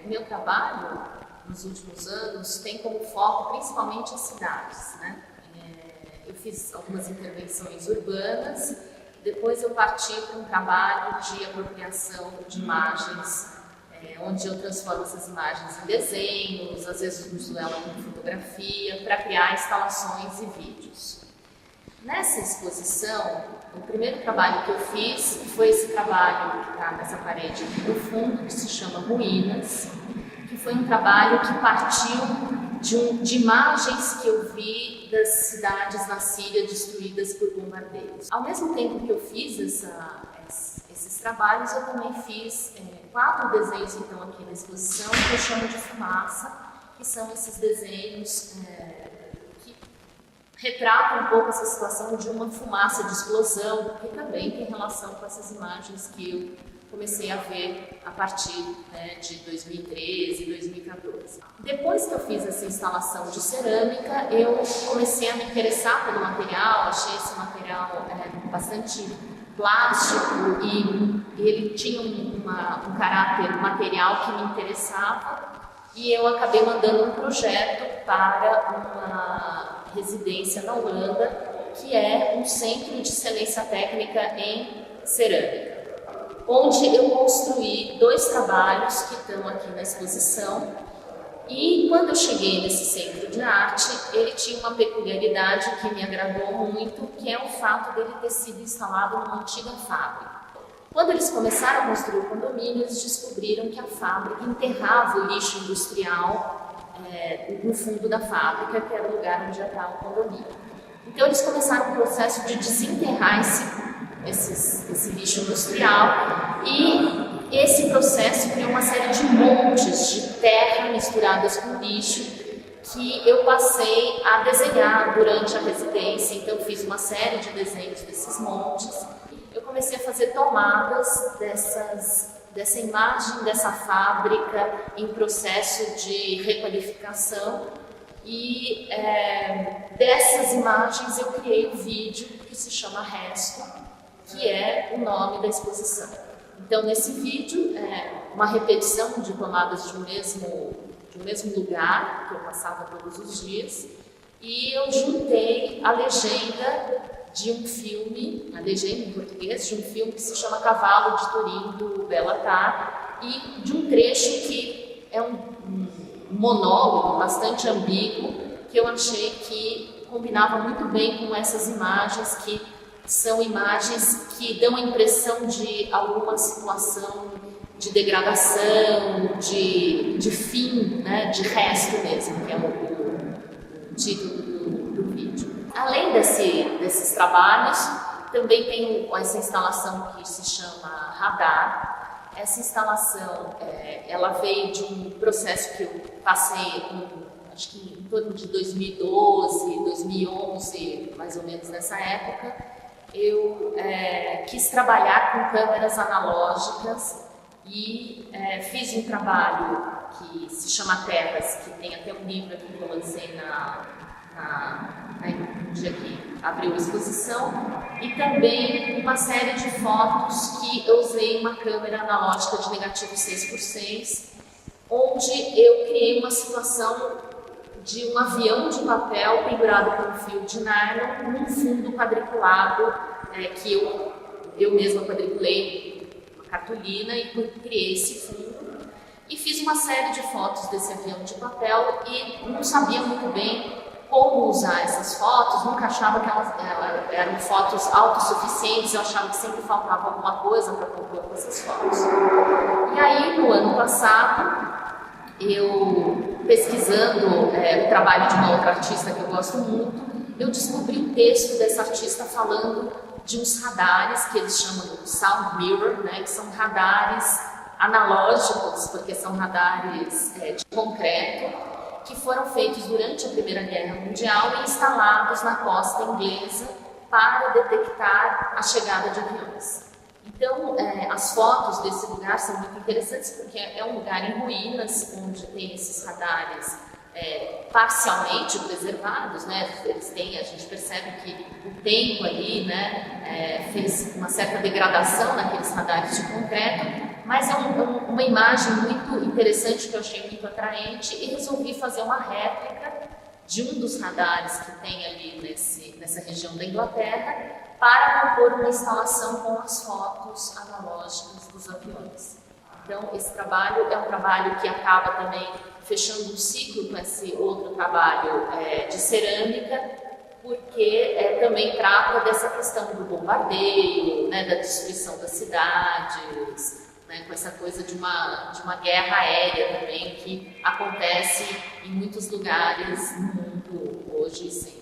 Meu trabalho nos últimos anos tem como foco principalmente as cidades, né? Eu fiz algumas intervenções urbanas, depois eu parti para um trabalho de apropriação de imagens, onde eu transformo essas imagens em desenhos, às vezes uso ela como fotografia, para criar instalações e vídeos. Nessa exposição, o primeiro trabalho que eu fiz foi esse trabalho que está nessa parede aqui no fundo, que se chama Ruínas, que foi um trabalho que partiu de imagens que eu vi das cidades na Síria destruídas por bombardeios. Ao mesmo tempo que eu fiz esses trabalhos, eu também fiz 4 desenhos então aqui na exposição que eu chamo de fumaça, que são esses desenhos que retratam um pouco essa situação de uma fumaça de explosão, que também tem relação com essas imagens que eu comecei a ver a partir de 2013, 2014. Depois que eu fiz essa instalação de cerâmica, eu comecei a me interessar pelo material, achei esse material bastante plástico e ele tinha um caráter material que me interessava e eu acabei mandando um projeto para uma residência na Holanda, que é um centro de excelência técnica em cerâmica, onde eu construí 2 trabalhos que estão aqui na exposição. E quando eu cheguei nesse centro de arte, ele tinha uma peculiaridade que me agradou muito, que é o fato dele ter sido instalado numa antiga fábrica. Quando eles começaram a construir o condomínio, eles descobriram que a fábrica enterrava o lixo industrial no fundo da fábrica, que era o lugar onde ia estar o condomínio. Então eles começaram o processo de desenterrar esse lixo industrial e esse processo criou uma série de montes de terra misturadas com lixo que eu passei a desenhar durante a residência. Então eu fiz uma série de desenhos desses montes. Eu comecei a fazer tomadas dessa imagem dessa fábrica em processo de requalificação e dessas imagens eu criei um vídeo que se chama Resto, que é o nome da exposição. Então, nesse vídeo, uma repetição de tomadas de um mesmo lugar, que eu passava todos os dias, e eu juntei a legenda de um filme, a legenda em português, de um filme que se chama Cavalo de Turim, do Béla Tarr, e de um trecho que é um monólogo bastante ambíguo, que eu achei que combinava muito bem com essas imagens que são imagens que dão a impressão de alguma situação de degradação, de fim, né, de resto mesmo, que é o título do vídeo. Além desses trabalhos, também tem essa instalação que se chama Radar. Essa instalação, ela veio de um processo que eu passei acho que em torno de 2012, 2011, mais ou menos nessa época. Eu quis trabalhar com câmeras analógicas e fiz um trabalho que se chama Terras, que tem até um livro aqui que eu lancei no dia que abriu a exposição, e também uma série de fotos que eu usei uma câmera analógica de negativo 6x6, onde eu criei uma situação de um avião de papel pendurado por um fio de nylon num fundo quadriculado que eu mesma quadriculei uma cartolina e criei esse fundo e fiz uma série de fotos desse avião de papel e não sabia muito bem como usar essas fotos, nunca achava que elas eram fotos autossuficientes, eu achava que sempre faltava alguma coisa para compor com essas fotos. E aí, no ano passado, eu pesquisando o trabalho de uma outra artista que eu gosto muito, eu descobri um texto dessa artista falando de uns radares que eles chamam de sound mirror, né, que são radares analógicos, porque são radares de concreto, que foram feitos durante a Primeira Guerra Mundial e instalados na costa inglesa para detectar a chegada de aviões. Então, as fotos desse lugar são muito interessantes porque é um lugar em ruínas, onde tem esses radares parcialmente preservados, né? Eles têm, a gente percebe que o tempo ali, né, fez uma certa degradação naqueles radares de concreto, Mas é uma imagem muito interessante que eu achei muito atraente e resolvi fazer uma réplica de um dos radares que tem ali nessa região da Inglaterra para compor uma instalação com as fotos analógicas dos aviões. Então, esse trabalho é um trabalho que acaba também fechando um ciclo com esse outro trabalho de cerâmica, porque também trata dessa questão do bombardeio, né, da destruição das cidades, né, com essa coisa de uma guerra aérea também que acontece em muitos lugares no mundo hoje,